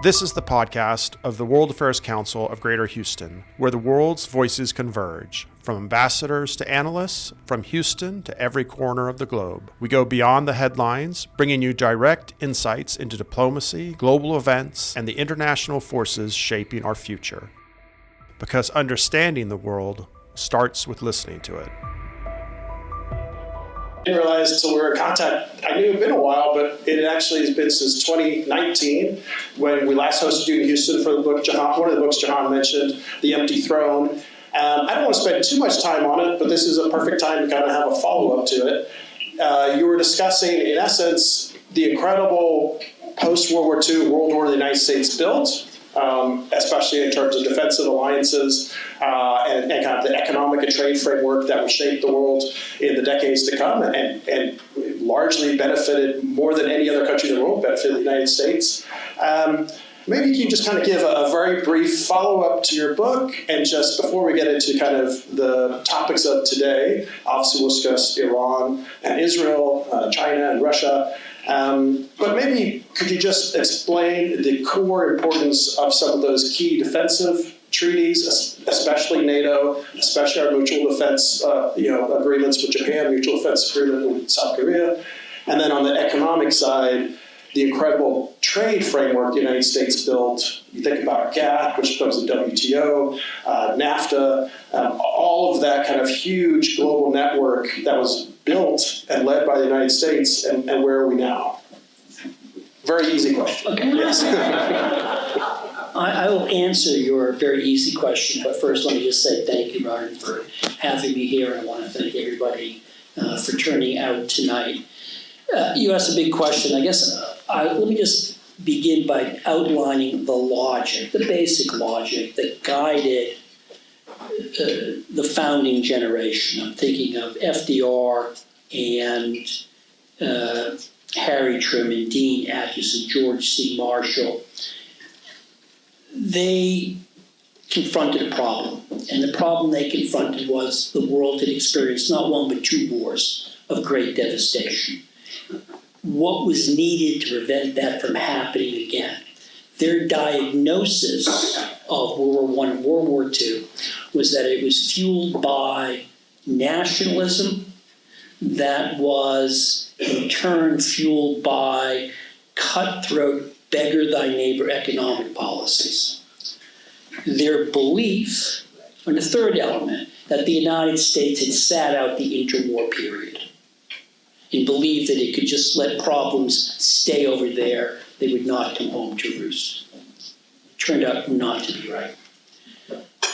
This is the podcast of the World Affairs Council of Greater Houston, where the world's voices converge, from ambassadors to analysts, from Houston to every corner of the globe. We go beyond the headlines, bringing you direct insights into diplomacy, global events, and the international forces shaping our future. Because understanding the world starts with listening to it. I didn't realize until we were in contact, I knew it had been a while, but it actually has been since 2019 when we last hosted you in Houston for the book, one of the books Jahan mentioned, The Empty Throne. I don't want to spend too much time on it, but this is a perfect time to kind of have a follow-up to it. You were discussing, in essence, the incredible post-World War II world order the United States built, especially in terms of defensive alliances and kind of the economic and trade framework that would shape the world in the decades to come and largely benefited more than any other country in the world, benefited the United States. Maybe you can just kind of give a very brief follow-up to your book, and just before we get into kind of the topics of today, obviously we'll discuss Iran and Israel, China and Russia. But maybe could you just explain the core importance of some of those key defensive treaties, especially NATO, especially our mutual defense agreements with Japan, mutual defense agreement with South Korea, and then on the economic side, the incredible trade framework the United States built. You think about GATT, which becomes the WTO, NAFTA, all of that kind of huge global network that was built and led by the United States, and where are we now? Very easy question. Okay. Yes. I will answer your very easy question, but first let me just say thank you, Ryan, for having me here, and I want to thank everybody for turning out tonight. You asked a big question. I guess let me just begin by outlining the logic, the basic logic that guided the founding generation. I'm thinking of FDR and Harry Truman, Dean Acheson, George C. Marshall. They confronted a problem, and the problem they confronted was the world had experienced not one but two wars of great devastation. What was needed to prevent that from happening again? Their diagnosis of World War I and World War II was that it was fueled by nationalism that was in turn fueled by cutthroat, beggar-thy-neighbor economic policies. Their belief, and the third element, that the United States had sat out the interwar period and believed that it could just let problems stay over there, they would not come home to roost. Turned out not to be right.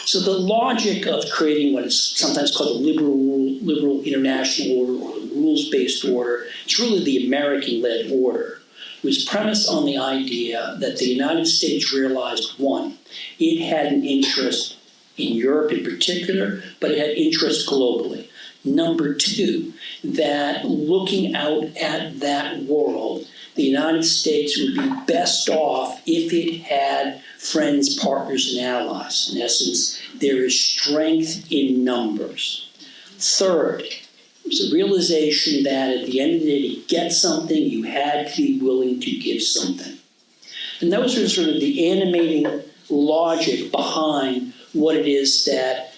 So the logic of creating what is sometimes called the liberal international order or the rules-based order, it's really the American-led order, was premised on the idea that the United States realized, one, it had an interest in Europe in particular, but it had interest globally. Number two, that looking out at that world, the United States would be best off if it had friends, partners, and allies. In essence, there is strength in numbers. Third, there's a realization that at the end of the day, to get something, you had to be willing to give something. And those are sort of the animating logic behind what it is that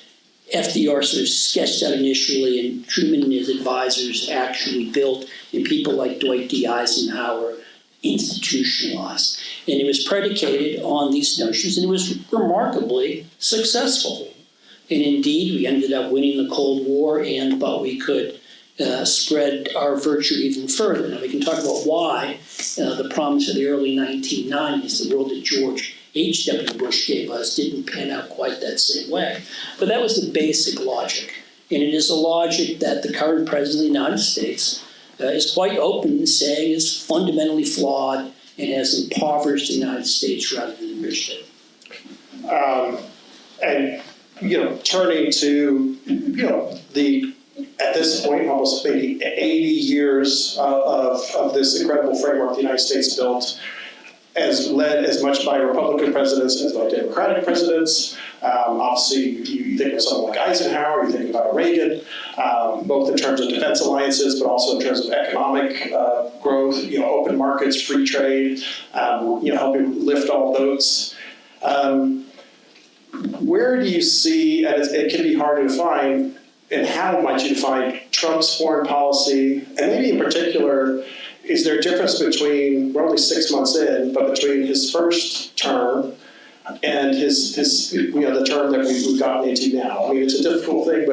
FDR sort of sketched out initially, and Truman and his advisors actually built, and people like Dwight D. Eisenhower institutionalized. And it was predicated on these notions, and it was remarkably successful. And indeed, we ended up winning the Cold War and thought we could spread our virtue even further. Now, we can talk about why the promise of the early 1990s, the world that George H.W. Bush gave us, didn't pan out quite that same way. But that was the basic logic. And it is a logic that the current president of the United States is quite open in saying is fundamentally flawed and has impoverished the United States rather than enriched it. And, turning to, at this point, almost maybe 80 years of this incredible framework the United States built, as led as much by Republican presidents as by Democratic presidents. Obviously, you think of someone like Eisenhower, you think about Reagan, both in terms of defense alliances, but also in terms of economic growth, open markets, free trade, helping lift all boats. Where do you see, and it can be hard to define, and how might you define Trump's foreign policy, and maybe in particular, is there a difference between, we're only 6 months in, but between his first term and his the term that we've gotten into now? I mean, it's a difficult thing,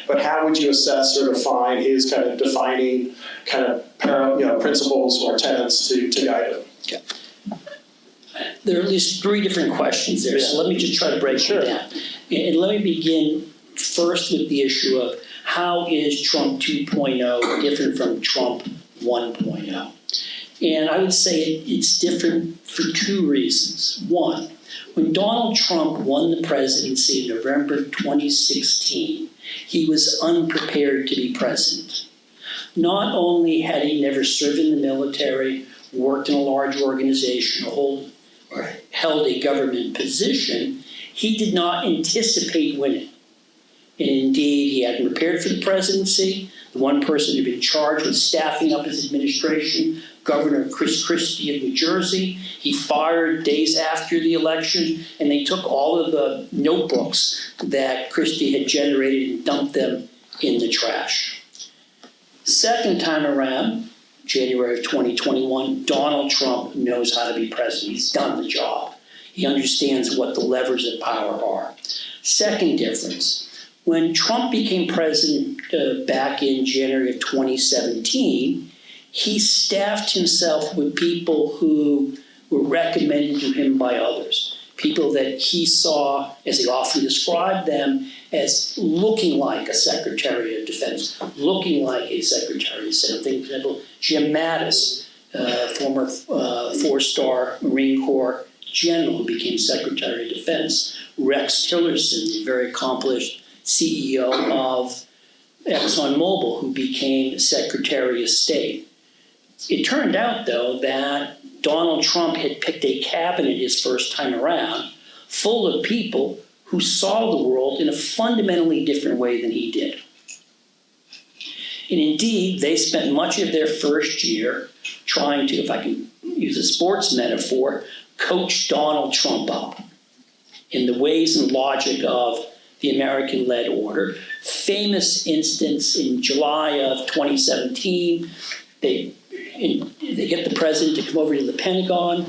but how would you assess or define his kind of defining kind of principles or tenets to guide him? Okay. There are at least 3 different questions there, so let me just try to break it down. And let me begin first with the issue of how is Trump 2.0 different from Trump 1.0? And I would say it's different for 2 reasons. One, when Donald Trump won the presidency in November 2016, he was unprepared to be president. Not only had he never served in the military, worked in a large organization, or held a government position, he did not anticipate winning. And indeed, he hadn't prepared for the presidency. The one person who had been charged with staffing up his administration, Governor Chris Christie of New Jersey, he fired days after the election, and they took all of the notebooks that Christie had generated and dumped them in the trash. Second time around, January of 2021, Donald Trump knows how to be president. He's done the job. He understands what the levers of power are. Second difference, when Trump became president back in January of 2017, he staffed himself with people who were recommended to him by others, people that he saw, as he often described them, as looking like a Secretary of Defense, looking like a Secretary of State. For example, Jim Mattis, former 4-star Marine Corps general who became Secretary of Defense, Rex Tillerson, the very accomplished CEO of ExxonMobil, who became Secretary of State. It turned out, though, that Donald Trump had picked a cabinet his first time around full of people who saw the world in a fundamentally different way than he did. And indeed, they spent much of their first year trying to, if I can use a sports metaphor, coach Donald Trump up in the ways and logic of the American-led order. Famous instance in July of 2017, they get the president to come over to the Pentagon,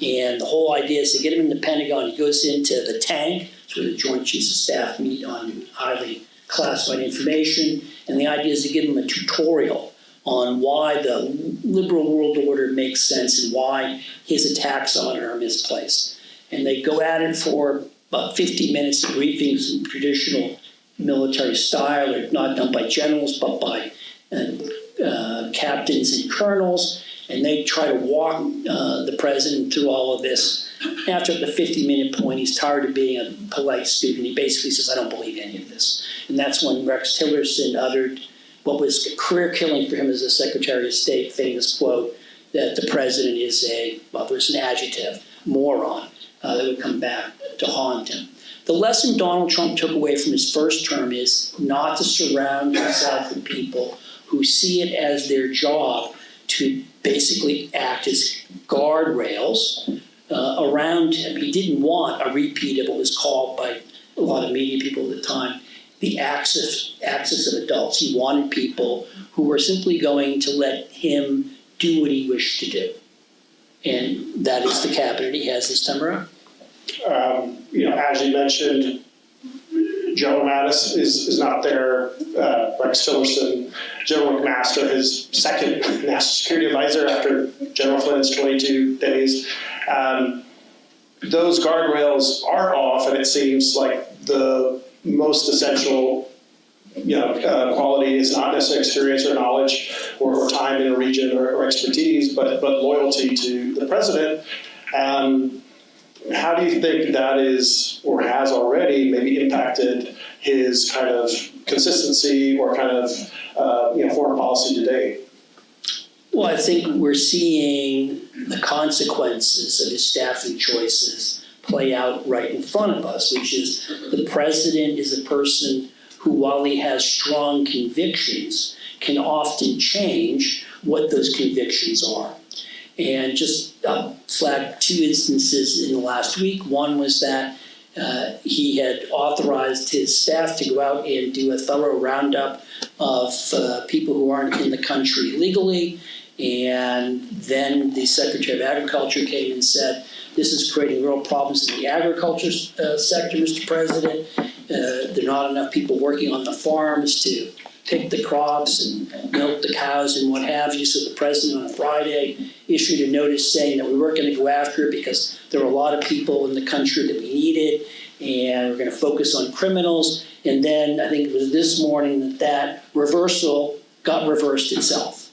and the whole idea is to get him in the Pentagon. He goes into the tank, it's where the Joint Chiefs of Staff meet on highly classified information, and the idea is to give him a tutorial on why the liberal world order makes sense and why his attacks on it are misplaced. And they go at it for about 50 minutes, briefings in traditional military style, or not done by generals, but by captains and colonels, and they try to walk the president through all of this. After the 50-minute point, he's tired of being a polite student. He basically says, I don't believe any of this. And that's when Rex Tillerson uttered what was career-killing for him as a Secretary of State, famous quote, that the president is there's an adjective, moron, that would come back to haunt him. The lesson Donald Trump took away from his first term is not to surround himself with people who see it as their job to basically act as guardrails around him. He didn't want a repeat of what was called by a lot of media people at the time the axis of adults. He wanted people who were simply going to let him do what he wished to do. And that is the cabinet he has this time around. As you mentioned, General Mattis is not there. Rex Tillerson, General McMaster, his second national security advisor after General Flynn's 22 days. Those guardrails are off, and it seems like the most essential quality is not necessarily experience or knowledge or time in a region or expertise, but loyalty to the president. How do you think that is, or has already, maybe impacted his kind of consistency or kind of foreign policy today? Well, I think we're seeing the consequences of his staffing choices play out right in front of us, which is the president is a person who, while he has strong convictions, can often change what those convictions are. And just flag two instances in the last week. One was that he had authorized his staff to go out and do a thorough roundup of people who aren't in the country legally. And then the Secretary of Agriculture came and said, this is creating real problems in the agriculture sector, Mr. President. There are not enough people working on the farms to pick the crops and milk the cows and what have you. So the president on Friday issued a notice saying that we weren't going to go after it because there were a lot of people in the country that we needed, and we're going to focus on criminals. And then I think it was this morning that reversal got reversed itself.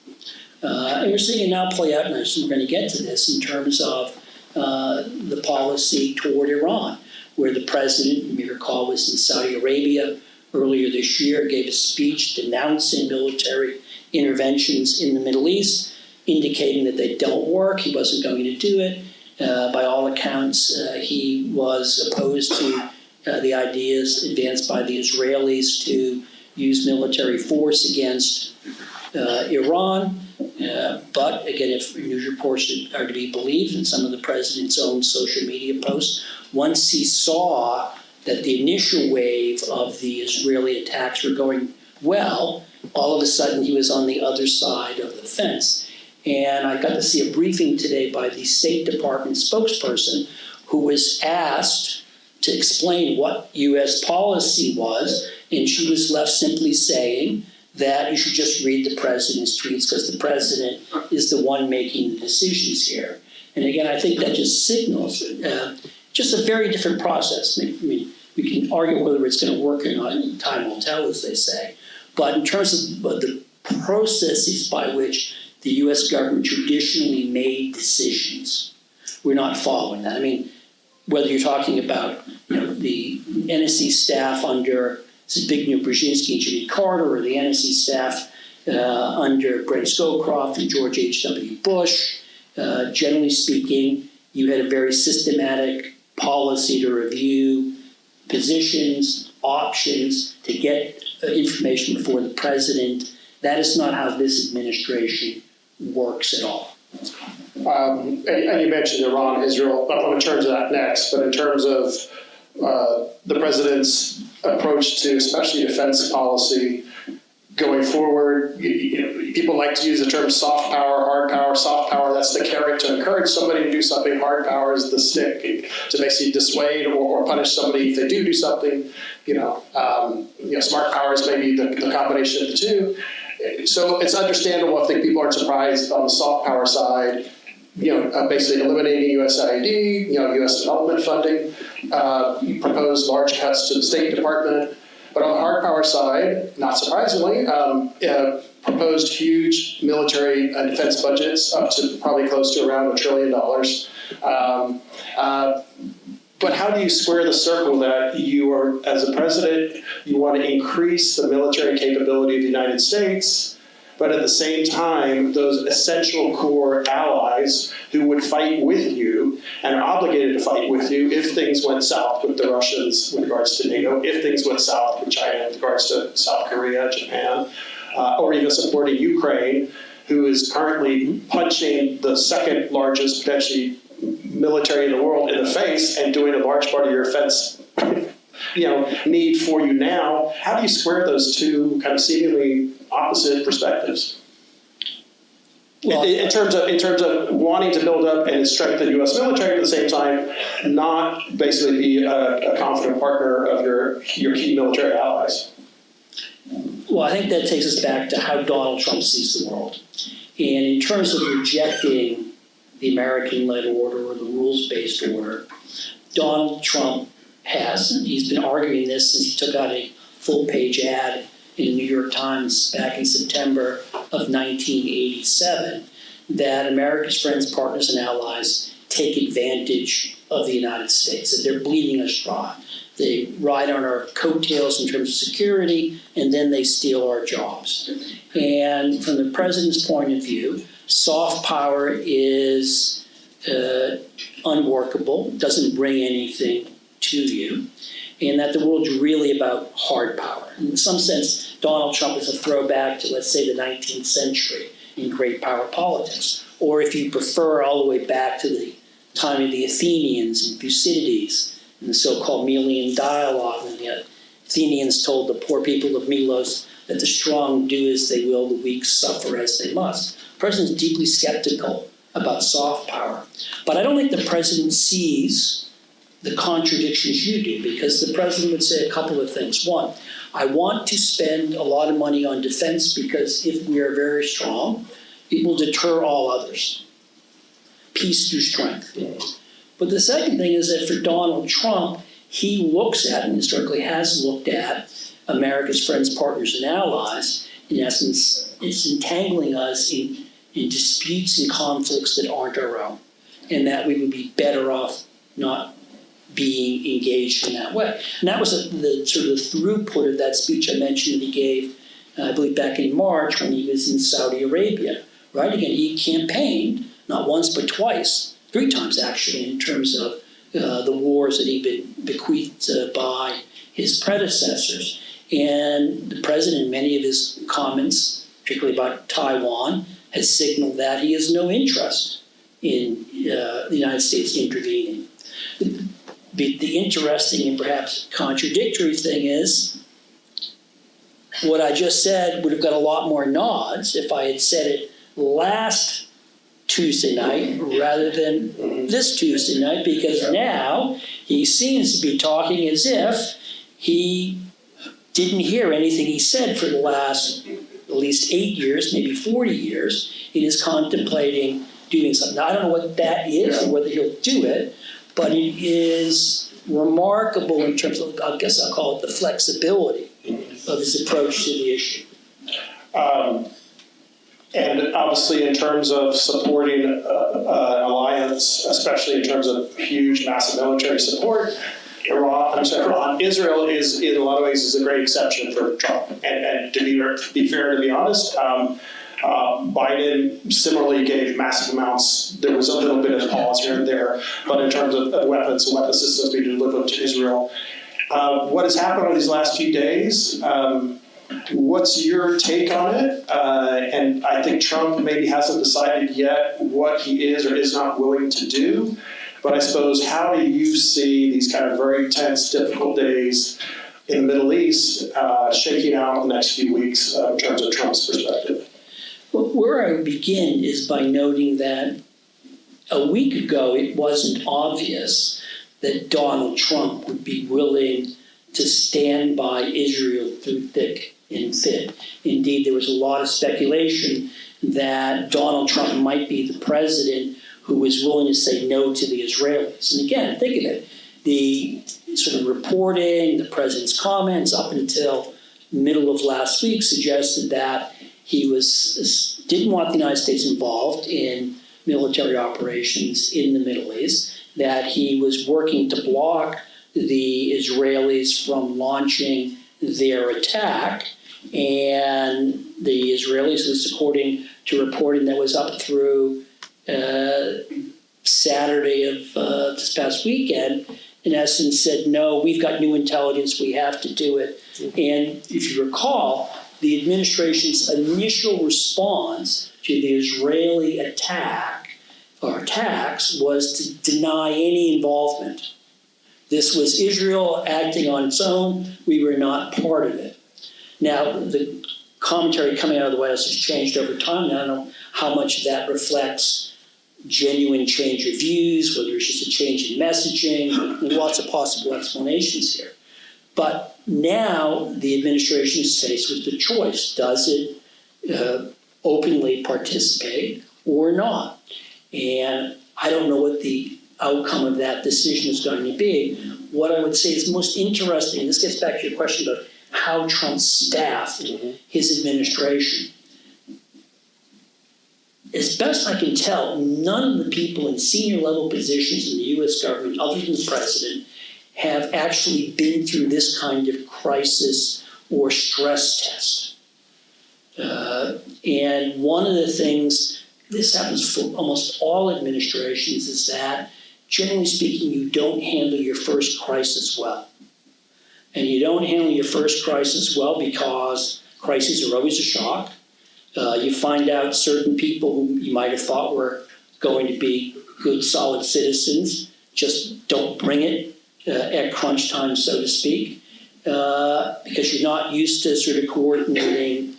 And we're seeing it now play out, and we're going to get to this in terms of the policy toward Iran, where the president, you may recall, was in Saudi Arabia earlier this year, gave a speech denouncing military interventions in the Middle East, indicating that they don't work. He wasn't going to do it. By all accounts, he was opposed to the ideas advanced by the Israelis to use military force against Iran. But again, if news reports are to be believed, and some of the president's own social media posts, once he saw that the initial wave of the Israeli attacks were going well, all of a sudden he was on the other side of the fence. And I got to see a briefing today by the State Department spokesperson who was asked to explain what U.S. policy was, and she was left simply saying that you should just read the president's tweets because the president is the one making the decisions here. And again, I think that just signals just a very different process. I mean, we can argue whether it's going to work or not, and time will tell, as they say. But in terms of the processes by which the U.S. government traditionally made decisions, we're not following that. I mean, whether you're talking about the NSC staff under Zbigniew Brzezinski and Jimmy Carter, or the NSC staff under Brent Scowcroft and George H.W. Bush, generally speaking, you had a very systematic policy to review positions, options, to get information before the president. That is not how this administration works at all. And you mentioned Iran, Israel. I want to turn to that next, but in terms of the president's approach to especially defense policy going forward, people like to use the term soft power, hard power. Soft power, that's the carrot to encourage somebody to do something. Hard power is the stick to basically dissuade or punish somebody if they do something. Smart power is maybe the combination of the two. So it's understandable. I think people aren't surprised on the soft power side. Basically eliminating USAID, U.S. development funding, proposed large cuts to the State Department. But on the hard power side, not surprisingly, proposed huge military and defense budgets up to probably close to around $1 trillion. But how do you square the circle that you are, as a president, you want to increase the military capability of the United States, but at the same time, those essential core allies who would fight with you and are obligated to fight with you if things went south with the Russians with regards to NATO, if things went south with China with regards to South Korea, Japan, or even supporting Ukraine, who is currently punching the second largest potentially military in the world in the face and doing a large part of your defense need for you now. How do you square those two kind of seemingly opposite perspectives? Well, in terms of wanting to build up and strengthen the U.S. military at the same time, not basically be a confident partner of your key military allies. Well, I think that takes us back to how Donald Trump sees the world. And in terms of rejecting the American-led order or the rules-based order, Donald Trump has, and he's been arguing this since he took out a full-page ad in the New York Times back in September of 1987, that America's friends, partners, and allies take advantage of the United States, that they're bleeding us dry. They ride on our coattails in terms of security, and then they steal our jobs. And from the president's point of view, soft power is unworkable, doesn't bring anything to you, and that the world's really about hard power. In some sense, Donald Trump is a throwback to, let's say, the 19th century in great power politics. Or if you prefer, all the way back to the time of the Athenians and Thucydides and the so-called Melian dialogue, when the Athenians told the poor people of Milos that the strong do as they will, the weak suffer as they must. The president is deeply skeptical about soft power. But I don't think the president sees the contradictions you do, because the president would say a couple of things. One, I want to spend a lot of money on defense because if we are very strong, it will deter all others. Peace through strength. But the second thing is that for Donald Trump, he looks at, and historically has looked at, America's friends, partners, and allies. In essence, it's entangling us in disputes and conflicts that aren't our own, and that we would be better off not being engaged in that way. And that was the sort of throughput of that speech I mentioned that he gave, I believe, back in March when he was in Saudi Arabia. Right? Again, he campaigned not once but twice, 3 times actually, in terms of the wars that he'd been bequeathed by his predecessors. And the president, in many of his comments, particularly about Taiwan, has signaled that he has no interest in the United States intervening. The interesting and perhaps contradictory thing is, what I just said would have got a lot more nods if I had said it last Tuesday night rather than this Tuesday night, because now he seems to be talking as if he didn't hear anything he said for the last at least 8 years, maybe 40 years. He is contemplating doing something. Now, I don't know what that is or whether he'll do it, but it is remarkable in terms of, I guess I'll call it the flexibility of his approach to the issue. And obviously, in terms of supporting an alliance, especially in terms of huge, massive military support, Israel is, in a lot of ways, is a great exception for Trump. And to be fair, to be honest, Biden similarly gave massive amounts. There was a little bit of pause here and there, but in terms of weapons and weapon systems being delivered to Israel, what has happened over these last few days? What's your take on it? And I think Trump maybe hasn't decided yet what he is or is not willing to do. But I suppose, how do you see these kind of very tense, difficult days in the Middle East shaking out in the next few weeks in terms of Trump's perspective? Well, where I would begin is by noting that a week ago it wasn't obvious that Donald Trump would be willing to stand by Israel through thick and thin. Indeed, there was a lot of speculation that Donald Trump might be the president who was willing to say no to the Israelis. And again, think of it. The sort of reporting, the president's comments up until middle of last week suggested that he didn't want the United States involved in military operations in the Middle East, that he was working to block the Israelis from launching their attack, and the Israelis, at least according to reporting that was up through Saturday of this past weekend, in essence said, no, we've got new intelligence, we have to do it. And if you recall, the administration's initial response to the Israeli attack or attacks was to deny any involvement. This was Israel acting on its own. We were not part of it. Now, the commentary coming out of the White House has changed over time. I don't know how much of that reflects genuine change of views, whether it's just a change in messaging. There's lots of possible explanations here. But now the administration is faced with the choice. Does it openly participate or not? And I don't know what the outcome of that decision is going to be. What I would say is most interesting, and this gets back to your question about how Trump staffed his administration. As best I can tell, none of the people in senior level positions in the U.S. government, other than the president, have actually been through this kind of crisis or stress test. And one of the things this happens for almost all administrations, is that, generally speaking, you don't handle your first crisis well. And you don't handle your first crisis well because crises are always a shock. You find out certain people who you might have thought were going to be good, solid citizens just don't bring it at crunch time, so to speak, because you're not used to sort of coordinating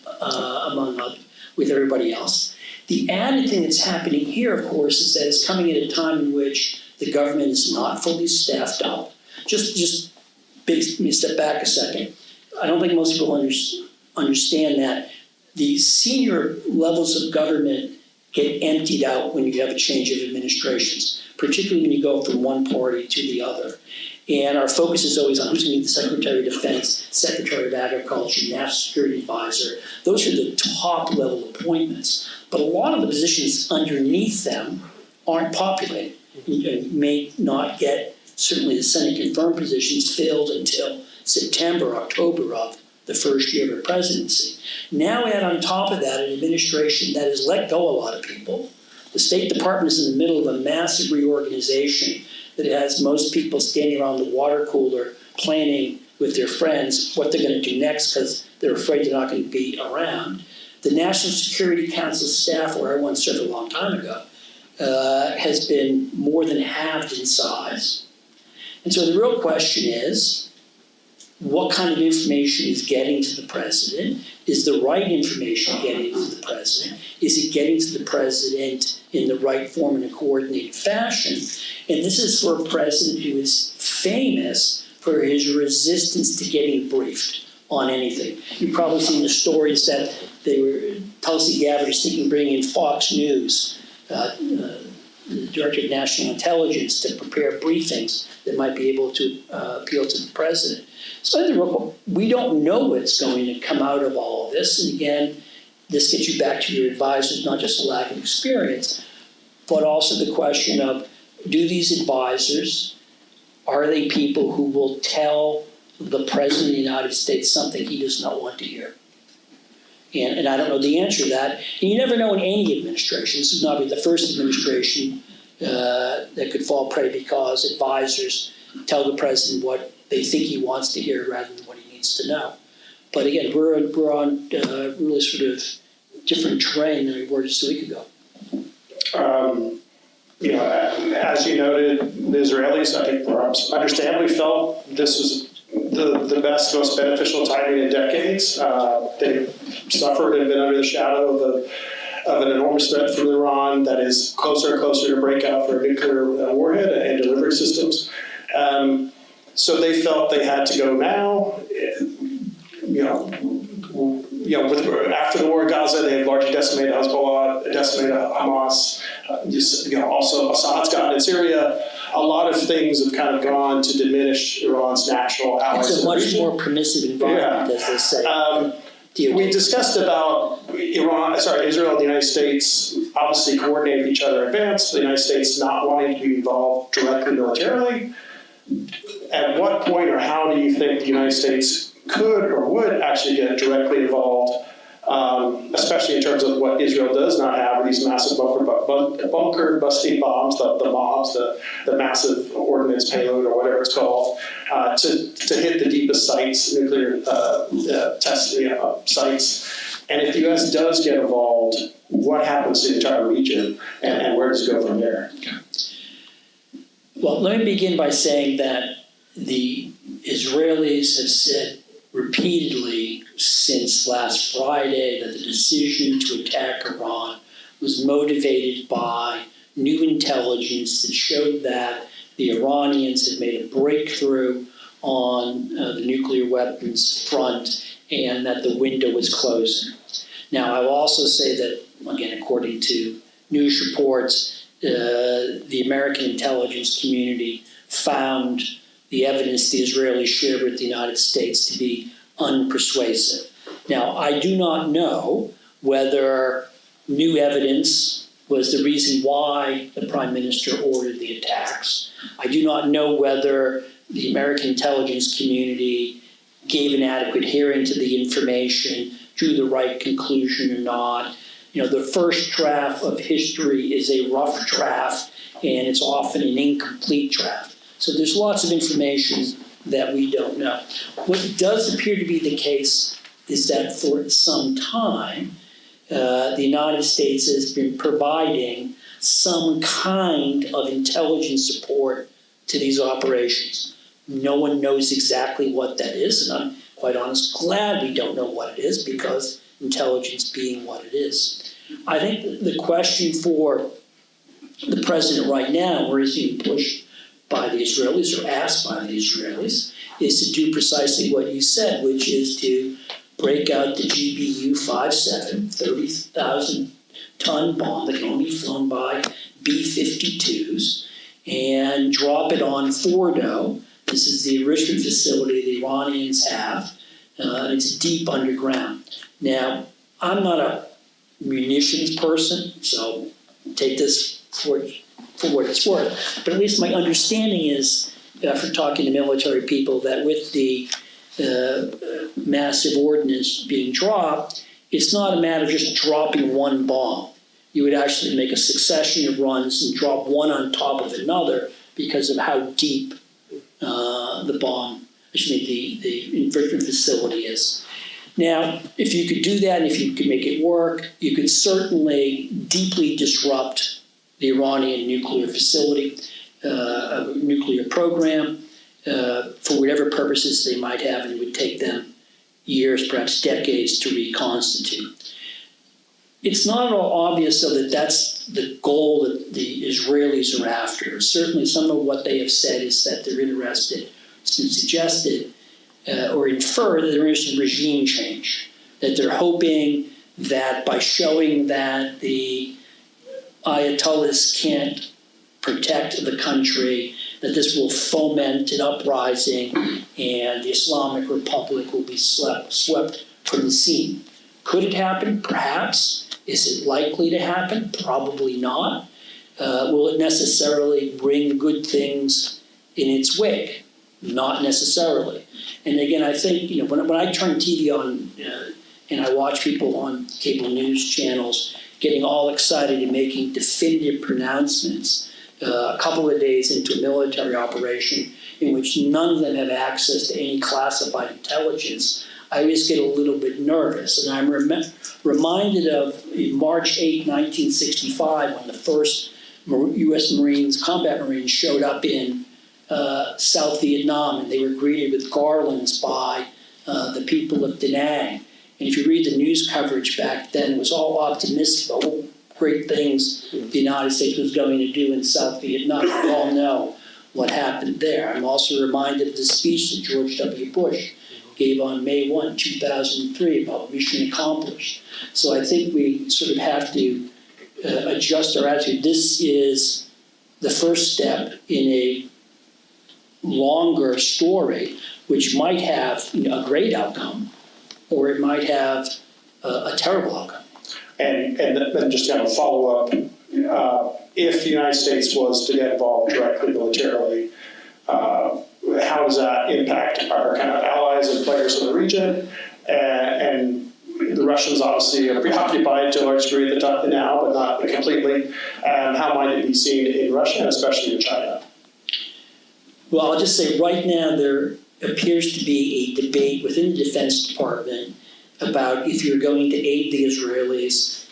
with everybody else. The added thing that's happening here, of course, is that it's coming at a time in which the government is not fully staffed up. Just let me step back a second. I don't think most people understand that the senior levels of government get emptied out when you have a change of administrations, particularly when you go from one party to the other. And our focus is always on who's going to be the Secretary of Defense, Secretary of Agriculture, National Security Advisor. Those are the top level appointments. But a lot of the positions underneath them aren't populated. You may not get, certainly the Senate confirmed positions filled until September, October of the first year of a presidency. Now add on top of that an administration that has let go a lot of people. The State Department is in the middle of a massive reorganization that has most people standing around the water cooler planning with their friends what they're going to do next because they're afraid they're not going to be around. The National Security Council staff, where I once served a long time ago, has been more than halved in size. And so the real question is, what kind of information is getting to the president? Is the right information getting to the president? Is it getting to the president in the right form in a coordinated fashion? And this is for a president who is famous for his resistance to getting briefed on anything. You've probably seen the stories that Tulsi Gabbard is thinking of bringing in Fox News, the Director of National Intelligence, to prepare briefings that might be able to appeal to the president. So we don't know what's going to come out of all of this. And again, this gets you back to your advisors, not just a lack of experience, but also the question of, do these advisors, are they people who will tell the President of the United States something he does not want to hear? And I don't know the answer to that. And you never know in any administration. This is not the first administration that could fall prey because advisors tell the president what they think he wants to hear rather than what he needs to know. But again, we're on really sort of different terrain than we were just a week ago. As you noted, the Israelis, I think, perhaps understandably felt this was the best, most beneficial timing in decades. They suffered and been under the shadow of an enormous threat from Iran that is closer and closer to breakout for a nuclear warhead and delivery systems. So they felt they had to go now. After the war in Gaza, they had largely decimated Hezbollah, decimated Hamas. Also Assad's gotten in Syria. A lot of things have kind of gone to diminish Iran's natural allies. It's a much more permissive environment, as they say. We discussed about Israel and the United States obviously coordinating with each other in advance, the United States not wanting to be involved directly militarily. At what point or how do you think the United States could or would actually get directly involved, especially in terms of what Israel does not have, these massive bunker busting bombs, the mobs, the massive ordnance payload or whatever it's called, to hit the deepest sites, nuclear test sites. And if the U.S. does get involved, what happens to the entire region and where does it go from there? Well, let me begin by saying that the Israelis have said repeatedly since last Friday that the decision to attack Iran was motivated by new intelligence that showed that the Iranians had made a breakthrough on the nuclear weapons front and that the window was closing. Now, I will also say that, again, according to news reports, the American intelligence community found the evidence the Israelis shared with the United States to be unpersuasive. Now, I do not know whether new evidence was the reason why the Prime Minister ordered the attacks. I do not know whether the American intelligence community gave an adequate hearing to the information, drew the right conclusion or not. The first draft of history is a rough draft, and it's often an incomplete draft. So there's lots of information that we don't know. What does appear to be the case is that for some time, the United States has been providing some kind of intelligence support to these operations. No one knows exactly what that is, and I'm quite honest, glad we don't know what it is, because intelligence being what it is. I think the question for the president right now, where he's being pushed by the Israelis or asked by the Israelis, is to do precisely what you said, which is to break out the GBU-57, 30,000-ton bomb that can only be flown by B-52s, and drop it on Fordo. This is the enrichment facility the Iranians have, and it's deep underground. Now, I'm not a munitions person, so take this for what it's worth, but at least my understanding is, after talking to military people, that with the massive ordnance being dropped, it's not a matter of just dropping one bomb. You would actually make a succession of runs and drop one on top of another because of how deep the enrichment facility is. Now, if you could do that, and if you could make it work, you could certainly deeply disrupt the Iranian nuclear facility, nuclear program, for whatever purposes they might have, and it would take them years, perhaps decades, to reconstitute. It's not at all obvious, though, that that's the goal that the Israelis are after. Certainly some of what they have said is that they're interested, it's been suggested, or inferred that they're interested in regime change, that they're hoping that by showing that the Ayatollahs can't protect the country, that this will foment an uprising and the Islamic Republic will be swept from the scene. Could it happen? Perhaps. Is it likely to happen? Probably not. Will it necessarily bring good things in its wake? Not necessarily. And again, I think, when I turn TV on and I watch people on cable news channels getting all excited and making definitive pronouncements a couple of days into a military operation in which none of them have access to any classified intelligence, I always get a little bit nervous. And I'm reminded of March 8, 1965, when the first U.S. combat Marines showed up in South Vietnam, and they were greeted with garlands by the people of Da Nang. And if you read the news coverage back then, it was all optimistic about what great things the United States was going to do in South Vietnam. We all know what happened there. I'm also reminded of the speech that George W. Bush gave on May 1, 2003 about mission accomplished. So I think we sort of have to adjust our attitude. This is the first step in a longer story, which might have a great outcome, or it might have a terrible outcome. And then just kind of follow up, if the United States was to get involved directly militarily, how does that impact our kind of allies and players in the region? And the Russians obviously are preoccupied to a large degree at the time now, but not completely. How might it be seen in Russia, and especially in China? Well, I'll just say right now there appears to be a debate within the Defense Department about if you're going to aid the Israelis,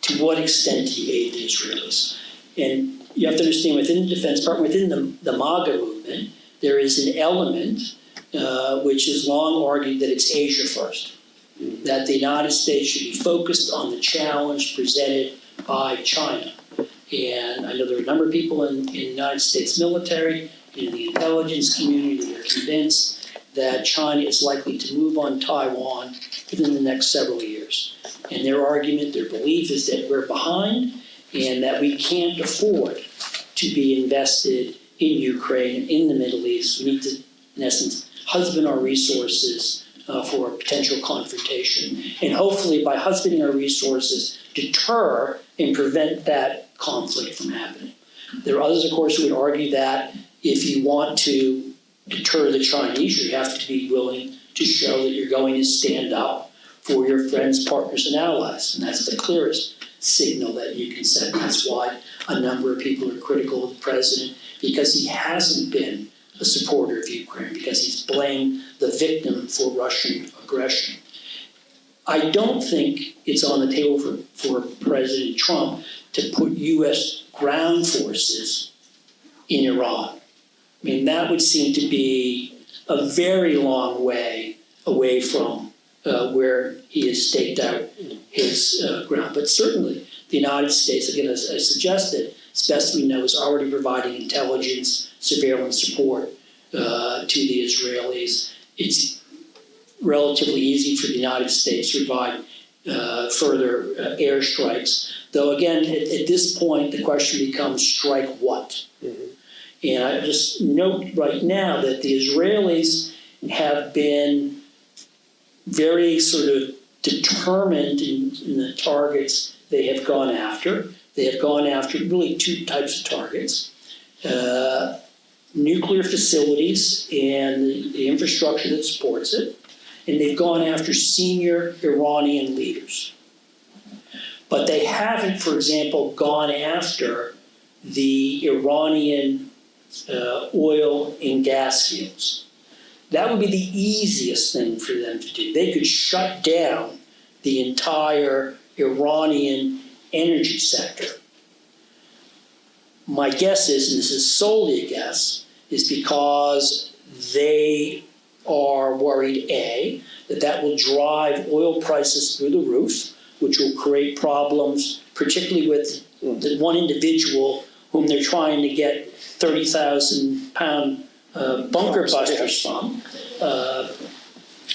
to what extent do you aid the Israelis? And you have to understand, within the Defense Department, within the MAGA movement, there is an element which has long argued that it's Asia first, that the United States should be focused on the challenge presented by China. And I know there are a number of people in the United States military, in the intelligence community, that are convinced that China is likely to move on Taiwan within the next several years. And their argument, their belief is that we're behind and that we can't afford to be invested in Ukraine, in the Middle East. We need to, in essence, husband our resources for a potential confrontation. And hopefully by husbanding our resources, deter and prevent that conflict from happening. There are others, of course, who would argue that if you want to deter the Chinese, you have to be willing to show that you're going to stand up for your friends, partners, and allies. And that's the clearest signal that you can send. That's why a number of people are critical of the president, because he hasn't been a supporter of Ukraine, because he's blamed the victim for Russian aggression. I don't think it's on the table for President Trump to put U.S. ground forces in Iran. I mean, that would seem to be a very long way away from where he has staked out his ground. But certainly, the United States, again, as I suggested, as best we know, is already providing intelligence, surveillance support to the Israelis. It's relatively easy for the United States to provide further airstrikes. Though, again, at this point, the question becomes, strike what? Mm-hmm. And I just note right now that the Israelis have been very sort of determined in the targets they have gone after. They have gone after really two types of targets. Nuclear facilities and the infrastructure that supports it. And they've gone after senior Iranian leaders. But they haven't, for example, gone after the Iranian oil and gas fields. That would be the easiest thing for them to do. They could shut down the entire Iranian energy sector. My guess is, and this is solely a guess, is because they are worried, A, that will drive oil prices through the roof, which will create problems, particularly with the one individual whom they're trying to get 30,000-pound bunker busters from.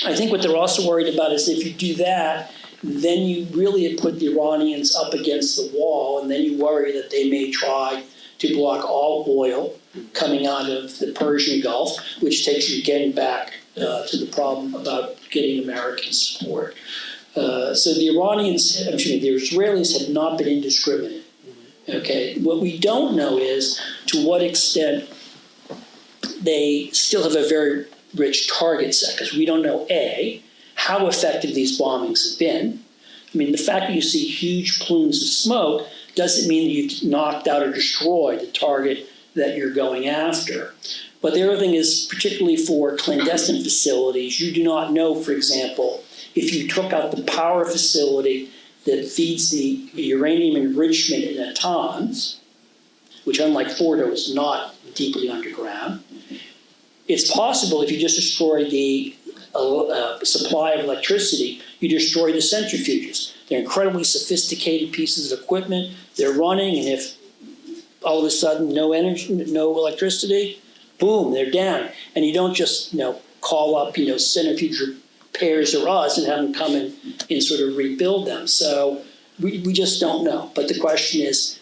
I think what they're also worried about is if you do that, then you really have put the Iranians up against the wall, and then you worry that they may try to block all oil coming out of the Persian Gulf, which takes you again back to the problem about getting American support. So the Israelis have not been indiscriminate. Okay, what we don't know is to what extent they still have a very rich target set, because we don't know, A, how effective these bombings have been. I mean, the fact that you see huge plumes of smoke doesn't mean that you've knocked out or destroyed the target that you're going after. But the other thing is, particularly for clandestine facilities, you do not know, for example, if you took out the power facility that feeds the uranium enrichment in Natanz, which unlike Fordo is not deeply underground, it's possible if you just destroy the supply of electricity, you destroy the centrifuges. They're incredibly sophisticated pieces of equipment. They're running, and if all of a sudden no energy, no electricity, boom, they're down. And you don't just call up centrifuge repairs or us and have them come in and sort of rebuild them. So we just don't know. But the question is,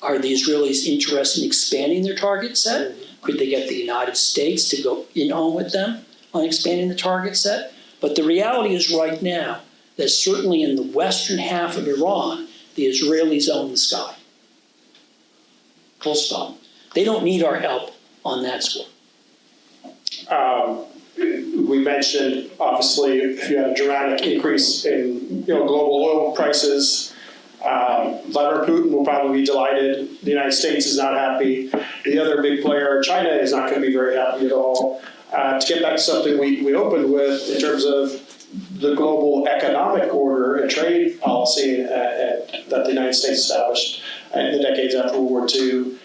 are the Israelis interested in expanding their target set? Could they get the United States to go in on with them on expanding the target set? But the reality is right now that certainly in the western half of Iran, the Israelis own the sky. Full stop. They don't need our help on that score. We mentioned, obviously, if you had a dramatic increase in global oil prices, Vladimir Putin will probably be delighted. The United States is not happy. The other big player, China, is not going to be very happy at all. To get back to something we opened with in terms of the global economic order and trade policy that the United States established in the decades after World War II,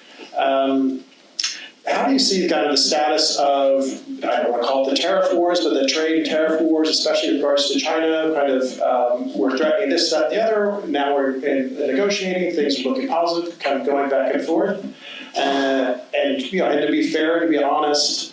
how do you see kind of the status of, I don't want to call it the tariff wars, but the trade and tariff wars, especially in regards to China, kind of we're threatening this, that, and the other. Now we're negotiating, things are looking positive, kind of going back and forth. And to be fair, to be honest,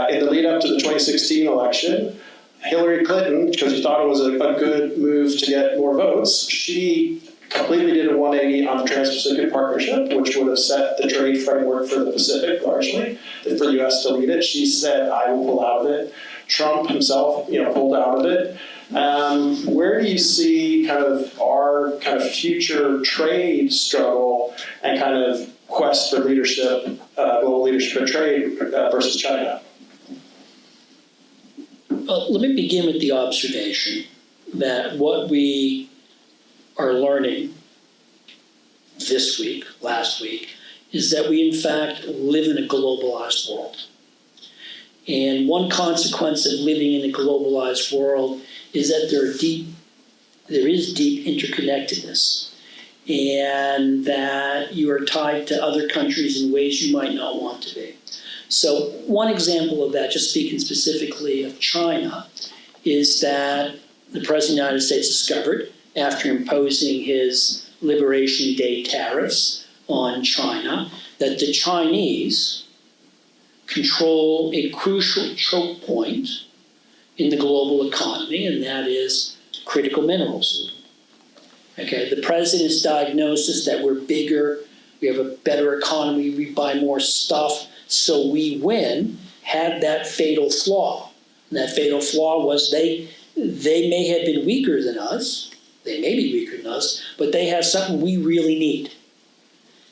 in the lead up to the 2016 election, Hillary Clinton, because she thought it was a good move to get more votes, she completely did a 180 on the Trans-Pacific Partnership, which would have set the trade framework for the Pacific largely, for the U.S. to lead it. She said, I will pull out of it. Trump himself, pulled out of it. Where do you see kind of our kind of future trade struggle and kind of quest for leadership, global leadership in trade versus China? Let me begin with the observation that what we are learning this week, last week, is that we in fact live in a globalized world. And one consequence of living in a globalized world is that there is deep interconnectedness, and that you are tied to other countries in ways you might not want to be. So one example of that, just speaking specifically of China, is that the President of the United States discovered, after imposing his Liberation Day tariffs on China, that the Chinese control a crucial choke point in the global economy, and that is critical minerals. Okay, the president's diagnosis that we're bigger, we have a better economy, we buy more stuff, so we win, had that fatal flaw. And that fatal flaw was they may have been weaker than us, they may be weaker than us, but they have something we really need.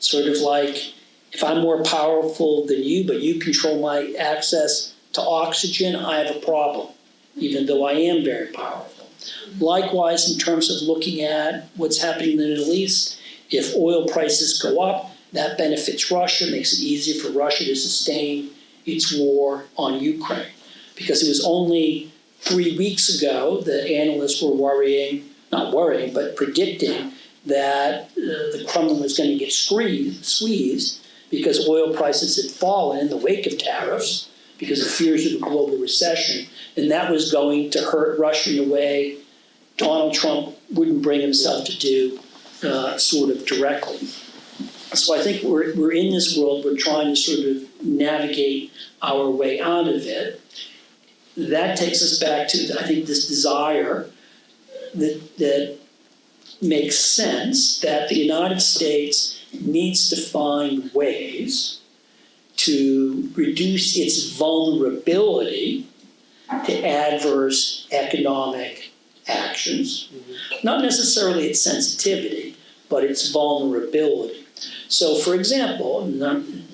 Sort of like, if I'm more powerful than you, but you control my access to oxygen, I have a problem, even though I am very powerful. Likewise, in terms of looking at what's happening in the Middle East, if oil prices go up, that benefits Russia, makes it easier for Russia to sustain its war on Ukraine. Because it was only 3 weeks ago that analysts were not worrying, but predicting that the Kremlin was going to get squeezed because oil prices had fallen in the wake of tariffs, because of fears of a global recession, and that was going to hurt Russia in a way Donald Trump wouldn't bring himself to do sort of directly. So I think we're in this world, we're trying to sort of navigate our way out of it. That takes us back to, I think, this desire that makes sense that the United States needs to find ways to reduce its vulnerability to adverse economic actions, not necessarily its sensitivity, but its vulnerability. So, for example, I'm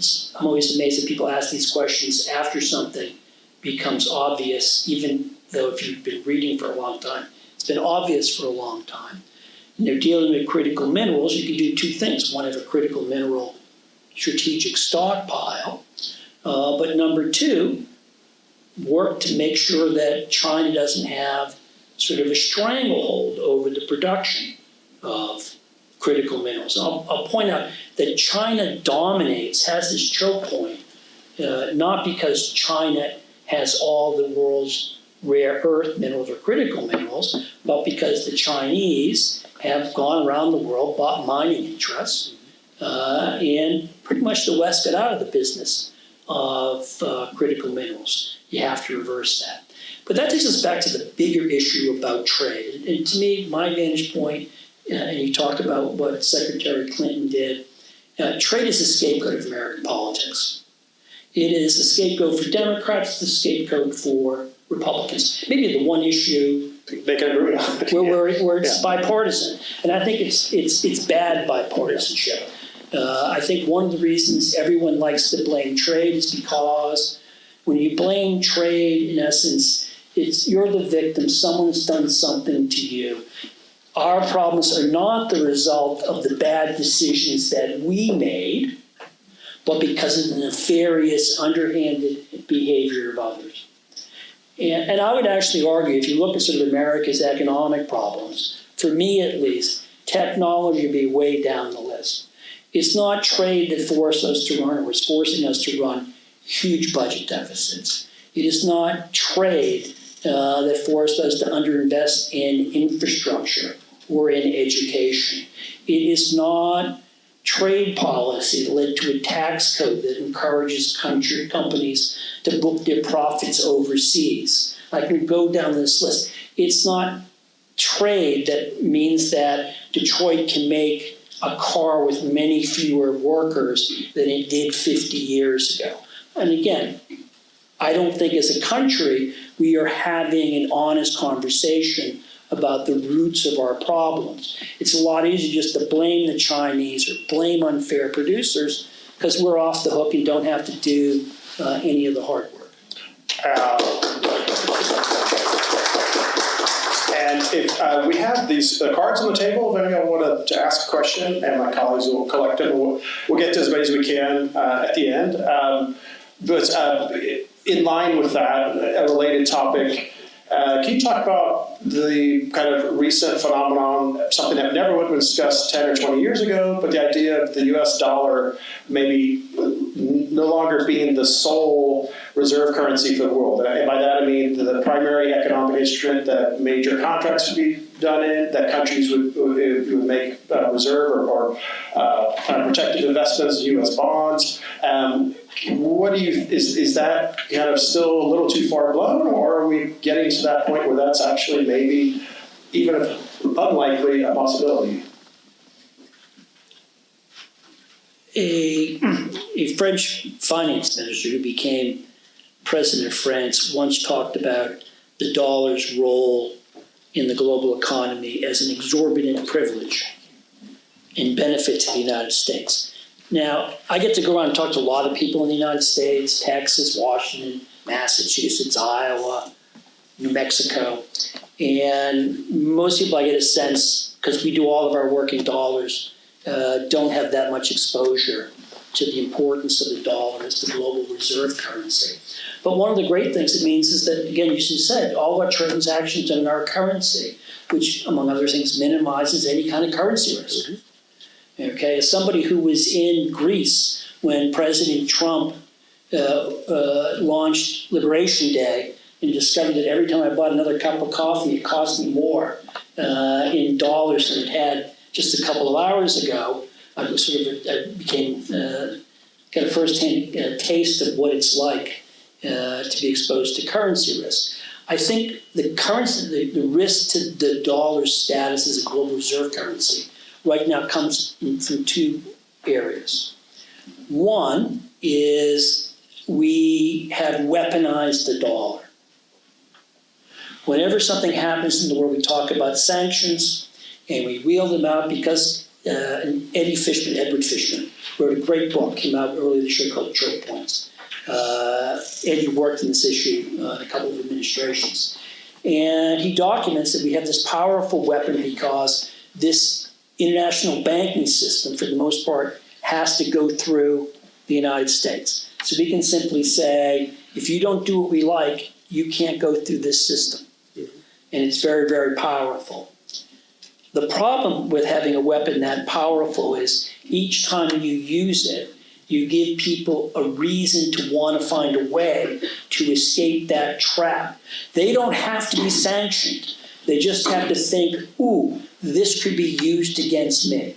always amazed that people ask these questions after something becomes obvious, even though if you've been reading for a long time, it's been obvious for a long time. And they're dealing with critical minerals. You can do two things. One, have a critical mineral strategic stockpile, but number two, work to make sure that China doesn't have sort of a stranglehold over the production of critical minerals. I'll point out that China has this choke point, not because China has all the world's rare earth minerals or critical minerals, but because the Chinese have gone around the world, bought mining interests, and pretty much the West got out of the business of critical minerals. You have to reverse that. But that takes us back to the bigger issue about trade. And to me, my vantage point, and you talked about what Secretary Clinton did, trade is a scapegoat of American politics. It is a scapegoat for Democrats, it's a scapegoat for Republicans. Maybe the one issue they can agree on it. where it's bipartisan. And I think it's bad bipartisanship. I think one of the reasons everyone likes to blame trade is because when you blame trade, in essence, you're the victim. Someone's done something to you. Our problems are not the result of the bad decisions that we made, but because of the nefarious, underhanded behavior of others. And I would actually argue, if you look at sort of America's economic problems, for me at least, technology would be way down the list. It's not trade that forced us to run, or is forcing us to run huge budget deficits. It is not trade that forced us to underinvest in infrastructure or in education. It is not trade policy that led to a tax code that encourages companies to book their profits overseas. I can go down this list. It's not trade that means that Detroit can make a car with many fewer workers than it did 50 years ago. And again, I don't think as a country we are having an honest conversation about the roots of our problems. It's a lot easier just to blame the Chinese or blame unfair producers because we're off the hook and don't have to do any of the hard work. And if we have these cards on the table, if anyone wanted to ask a question, and my colleagues will collect them, we'll get to as many as we can at the end. But in line with that, a related topic, can you talk about the kind of recent phenomenon, something that never would have been discussed 10 or 20 years ago, but the idea of the US dollar maybe no longer being the sole reserve currency for the world. And by that I mean the primary economic instrument that major contracts would be done in, that countries would make reserve or kind of protected investments, US bonds. What do you, is that kind of still a little too far blown, or are we getting to that point where that's actually maybe, even if unlikely, a possibility? A French finance minister who became president of France once talked about the dollar's role in the global economy as an exorbitant privilege and benefit to the United States. Now, I get to go around and talk to a lot of people in the United States, Texas, Washington, Massachusetts, Iowa, New Mexico, and most people I get a sense, because we do all of our work in dollars, don't have that much exposure to the importance of the dollar as the global reserve currency. But one of the great things it means is that, again, you said, all of our transactions are in our currency, which, among other things, minimizes any kind of currency risk. Mm-hmm. Okay, as somebody who was in Greece when President Trump launched Liberation Day and discovered that every time I bought another cup of coffee, it cost me more in dollars than it had just a couple of hours ago, I became got a first-hand taste of what it's like to be exposed to currency risk. I think the currency, the risk to the dollar's status as a global reserve currency right now comes from two areas. One is we have weaponized the dollar. Whenever something happens in the world, we talk about sanctions, and we wheel them out because Edward Fishman, wrote a great book, came out earlier this year called Choke Points. Eddie worked on this issue in a couple of administrations. And he documents that we have this powerful weapon because this international banking system, for the most part, has to go through the United States. So we can simply say, if you don't do what we like, you can't go through this system. And it's very, very powerful. The problem with having a weapon that powerful is each time you use it, you give people a reason to want to find a way to escape that trap. They don't have to be sanctioned. They just have to think, ooh, this could be used against me.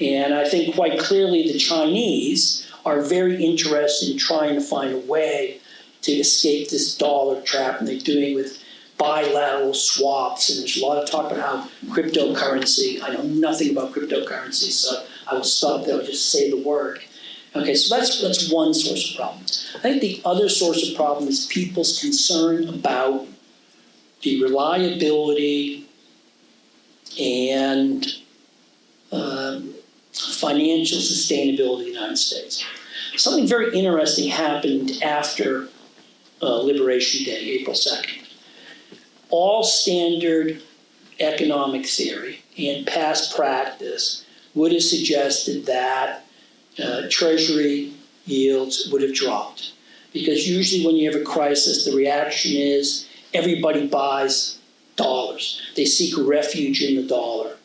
And I think quite clearly the Chinese are very interested in trying to find a way to escape this dollar trap, and they're doing it with bilateral swaps, and there's a lot of talk about how cryptocurrency, I know nothing about cryptocurrency, so I will stop there, I'll just say the word. Okay, so that's one source of problem. I think the other source of problem is people's concern about the reliability and financial sustainability of the United States. Something very interesting happened after Liberation Day, April 2nd. All standard economic theory and past practice would have suggested that Treasury yields would have dropped. Because usually when you have a crisis, the reaction is everybody buys dollars. They seek refuge in the dollar.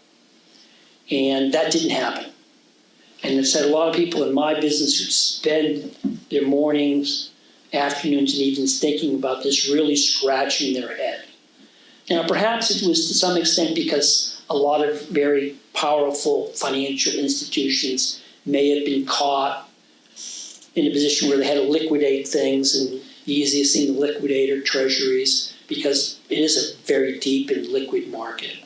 And that didn't happen. And it's had a lot of people in my business who spend their mornings, afternoons, and evenings thinking about this, really scratching their head. Now, perhaps it was to some extent because a lot of very powerful financial institutions may have been caught in a position where they had to liquidate things, and the easiest thing to liquidate are treasuries because it is a very deep and liquid market.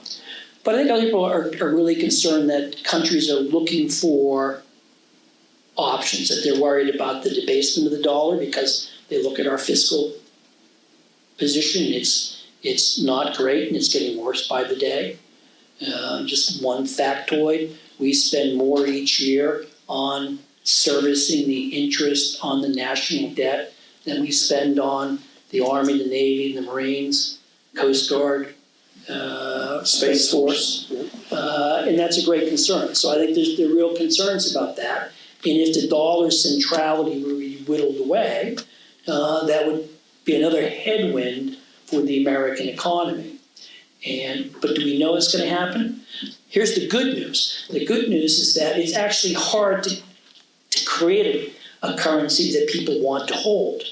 But I think other people are really concerned that countries are looking for options, that they're worried about the debasement of the dollar because they look at our fiscal position. It's not great, and it's getting worse by the day. Just one factoid, we spend more each year on servicing the interest on the national debt than we spend on the Army, the Navy, the Marines, Coast Guard, Space Force. And that's a great concern. So I think there are real concerns about that. And if the dollar centrality were to be whittled away, that would be another headwind for the American economy. But do we know it's going to happen? Here's the good news. The good news is that it's actually hard to create a currency that people want to hold.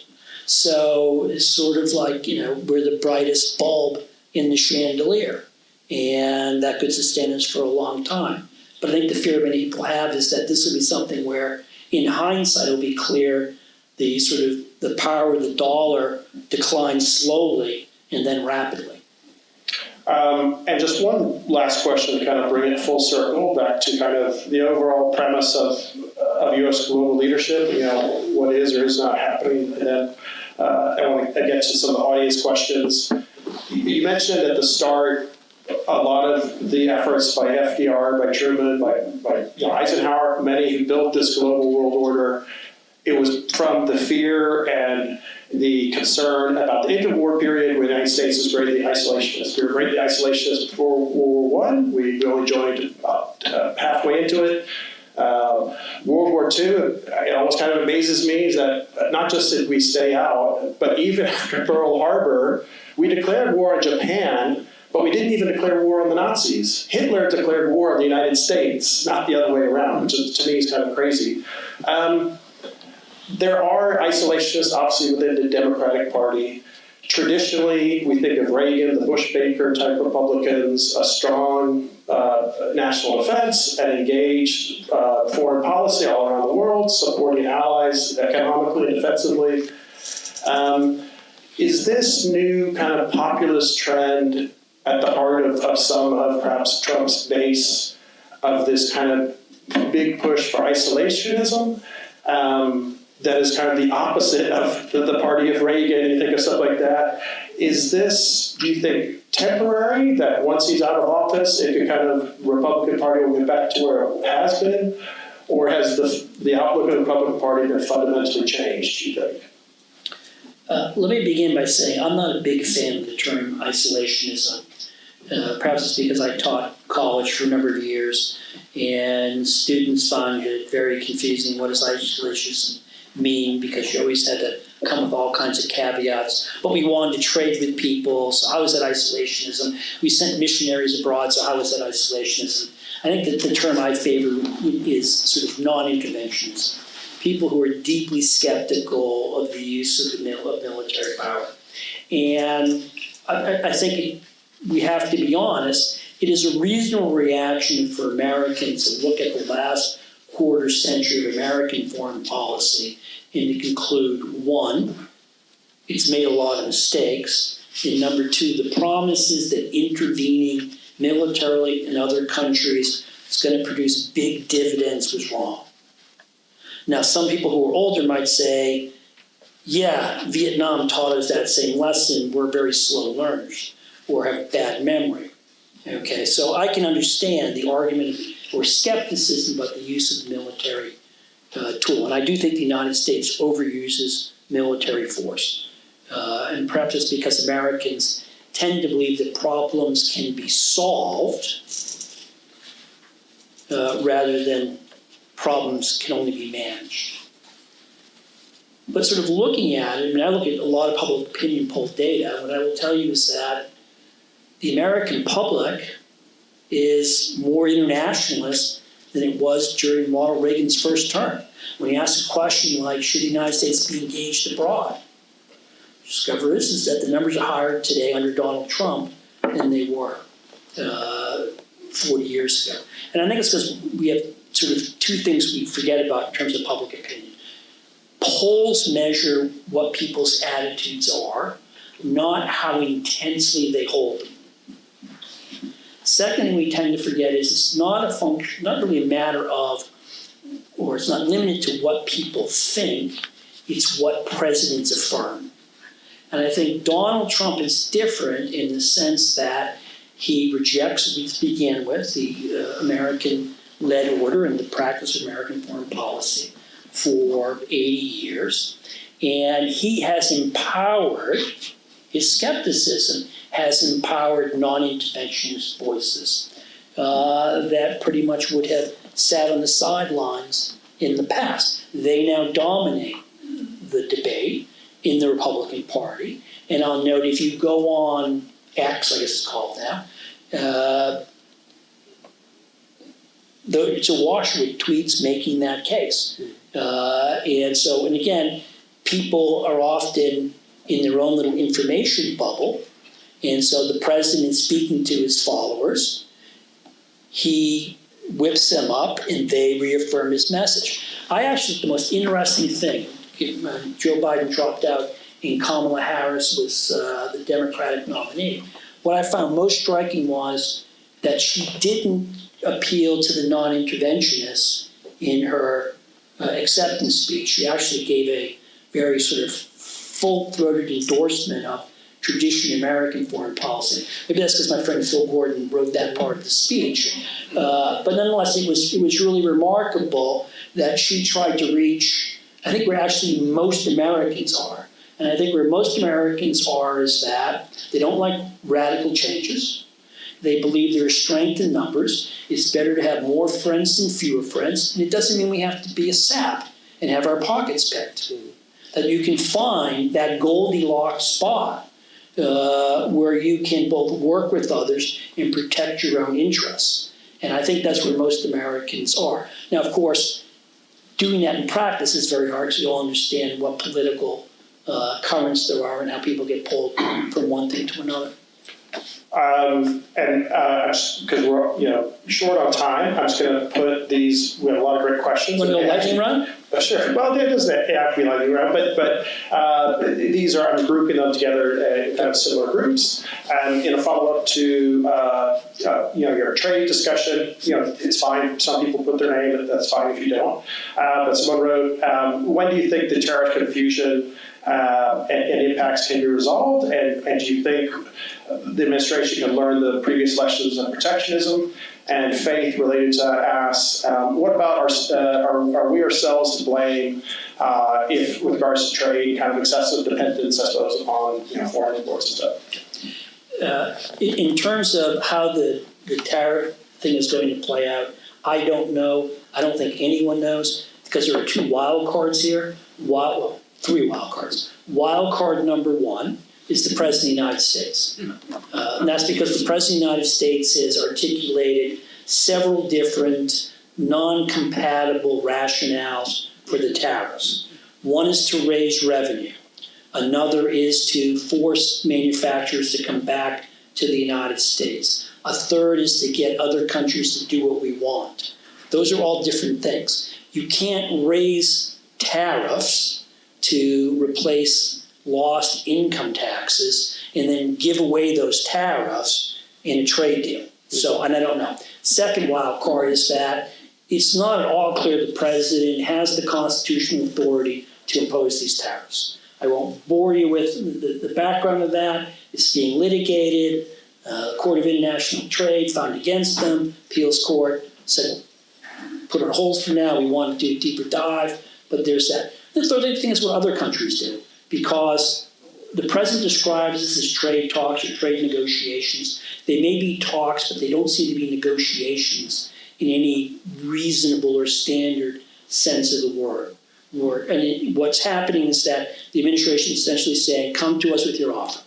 So it's sort of like, we're the brightest bulb in the chandelier, and that could sustain us for a long time. But I think the fear many people have is that this will be something where, in hindsight, it'll be clear the power of the dollar declines slowly and then rapidly. And just one last question to kind of bring it full circle back to kind of the overall premise of U.S. global leadership, what is or is not happening. And then I want to get to some of the audience questions. You mentioned at the start a lot of the efforts by FDR, by Truman, by Eisenhower, many who built this global world order. It was from the fear and the concern about the interwar period where the United States was greatly isolationist. We were greatly isolationist before World War I. We only joined halfway into it. World War II, it almost kind of amazes me is that not just did we stay out, but even after Pearl Harbor, we declared war on Japan, but we didn't even declare war on the Nazis. Hitler declared war on the United States, not the other way around, which to me is kind of crazy. There are isolationists, obviously, within the Democratic Party. Traditionally, we think of Reagan, the Bush-Baker type Republicans, a strong national defense, and engaged foreign policy all around the world, supporting allies economically and defensively. Is this new kind of populist trend at the heart of some of perhaps Trump's base of this kind of big push for isolationism? That is kind of the opposite of the party of Reagan, you think of stuff like that. Is this, do you think, temporary, that once he's out of office, if the kind of Republican Party will get back to where it has been? Or has the outlook of the Republican Party been fundamentally changed, do you think? Let me begin by saying I'm not a big fan of the term isolationism. Perhaps it's because I taught college for a number of years, and students find it very confusing. What does isolationism mean? Because you always had to come with all kinds of caveats. But we wanted to trade with people, so how is that isolationism? We sent missionaries abroad, so how is that isolationism? I think that the term I favor is sort of non-interventionism. People who are deeply skeptical of the use of military power. And I think we have to be honest, it is a reasonable reaction for Americans to look at the last quarter century of American foreign policy and to conclude, one, it's made a lot of mistakes, and number two, the promises that intervening militarily in other countries is going to produce big dividends was wrong. Now, some people who are older might say, yeah, Vietnam taught us that same lesson, we're very slow learners or have bad memory. Okay, so I can understand the argument or skepticism about the use of the military tool. And I do think the United States overuses military force. And perhaps it's because Americans tend to believe that problems can be solved rather than problems can only be managed. But sort of looking at it, I look at a lot of public opinion poll data. What I will tell you is that the American public is more internationalist than it was during Ronald Reagan's first term. When you ask a question like, should the United States be engaged abroad? The discovery is that the numbers are higher today under Donald Trump than they were 40 years ago. And I think it's because we have sort of two things we forget about in terms of public opinion. Polls measure what people's attitudes are, not how intensely they hold them. Second thing we tend to forget is it's not a function, not really a matter of, or it's not limited to what people think, it's what presidents affirm. And I think Donald Trump is different in the sense that he rejects, we began with, the American-led order and the practice of American foreign policy for 80 years. And he has empowered his skepticism has empowered non-interventionist voices that pretty much would have sat on the sidelines in the past. They now dominate the debate in the Republican Party. And I'll note, if you go on X, I guess it's called now, it's awash with tweets making that case. And again, people are often in their own little information bubble. And so the president speaking to his followers, he whips them up and they reaffirm his message. I actually, the most interesting thing, Joe Biden dropped out and Kamala Harris was the Democratic nominee. What I found most striking was that she didn't appeal to the non-interventionists in her acceptance speech. She actually gave a very sort of full-throated endorsement of traditional American foreign policy. Maybe that's because my friend Phil Gordon wrote that part of the speech. But nonetheless, it was really remarkable that she tried to reach, I think where actually most Americans are. And I think where most Americans are is that they don't like radical changes. They believe there is strength in numbers. It's better to have more friends than fewer friends. And it doesn't mean we have to be a sap and have our pockets picked. That you can find that Goldilocks spot where you can both work with others and protect your own interests. And I think that's where most Americans are. Now, of course, doing that in practice is very hard because you all understand what political currents there are and how people get pulled from one thing to another. Because we're short on time, I'm just going to put these. We have a lot of great questions. Want to go lightning round? Sure. Well, it doesn't have to be lightning round, but these are, I'm grouping them together in kind of similar groups. And in a follow-up to your trade discussion, it's fine. Some people put their name, that's fine if you don't. But someone wrote, when do you think the tariff confusion and impacts can be resolved? And do you think the administration can learn the previous lessons of protectionism? And Faith related to asks, what about are we ourselves to blame if, with regards to trade, kind of excessive dependence, I suppose, upon foreign imports and stuff? In terms of how the tariff thing is going to play out, I don't know. I don't think anyone knows because there are two wild cards here. Three wild cards. Wild card number one is the President of the United States. And that's because the President of the United States has articulated several different non-compatible rationales for the tariffs. One is to raise revenue. Another is to force manufacturers to come back to the United States. A third is to get other countries to do what we want. Those are all different things. You can't raise tariffs to replace lost income taxes and then give away those tariffs in a trade deal. So, and I don't know. Second wild card is that it's not at all clear the president has the constitutional authority to impose these tariffs. I won't bore you with the background of that. It's being litigated. The Court of International Trade found against them. Appeals Court said, put on hold for now. We want to do a deeper dive. But there's that. The third thing is what other countries do. Because the president describes this as trade talks or trade negotiations. They may be talks, but they don't seem to be negotiations in any reasonable or standard sense of the word. What's happening is that the administration is essentially saying, come to us with your offer,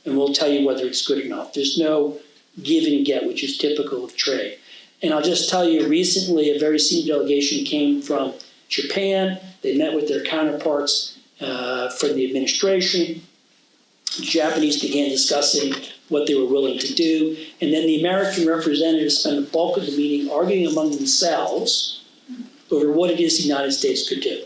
and we'll tell you whether it's good or not. There's no give and get, which is typical of trade. And I'll just tell you, recently a very senior delegation came from Japan. They met with their counterparts from the administration. The Japanese began discussing what they were willing to do. And then the American representatives spent the bulk of the meeting arguing among themselves over what it is the United States could do.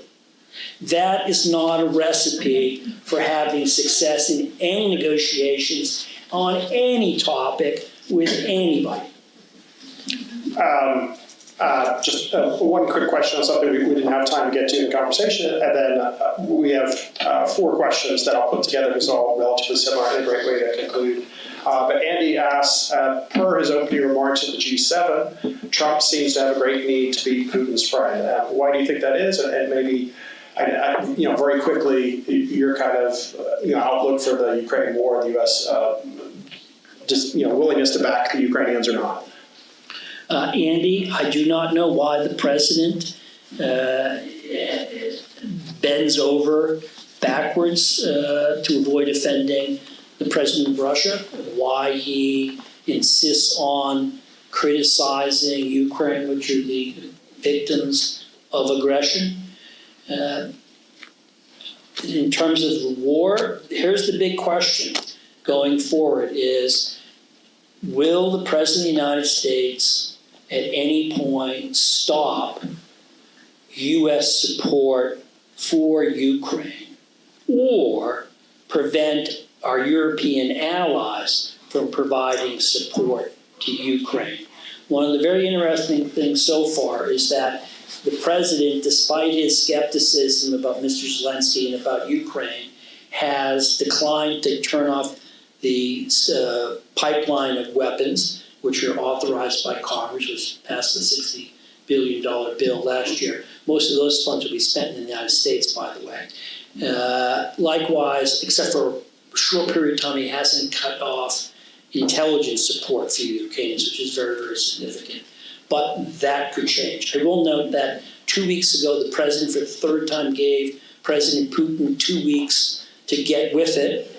That is not a recipe for having success in any negotiations on any topic with anybody. Just one quick question on something we didn't have time to get to in the conversation, and then we have 4 questions that I'll put together because they're all relatively similar and a great way to conclude. But Andy asks, per his opening remarks at the G7, Trump seems to have a great need to beat Putin's friend. Why do you think that is? And maybe very quickly, your kind of outlook for the Ukraine war, the U.S. Willingness to back the Ukrainians or not. Andy, I do not know why the president bends over backwards to avoid offending the president of Russia, why he insists on criticizing Ukraine, which are the victims of aggression. In terms of the war, here's the big question going forward is, will the President of the United States at any point stop U.S. support for Ukraine or prevent our European allies from providing support to Ukraine? One of the very interesting things so far is that the president, despite his skepticism about Mr. Zelensky and about Ukraine, has declined to turn off the pipeline of weapons, which are authorized by Congress, which passed the $60 billion bill last year. Most of those funds will be spent in the United States, by the way. Likewise, except for a short period of time, he hasn't cut off intelligence support for Ukrainians, which is very, very significant. But that could change. I will note that 2 weeks ago, the president for the third time gave President Putin 2 weeks to get with it.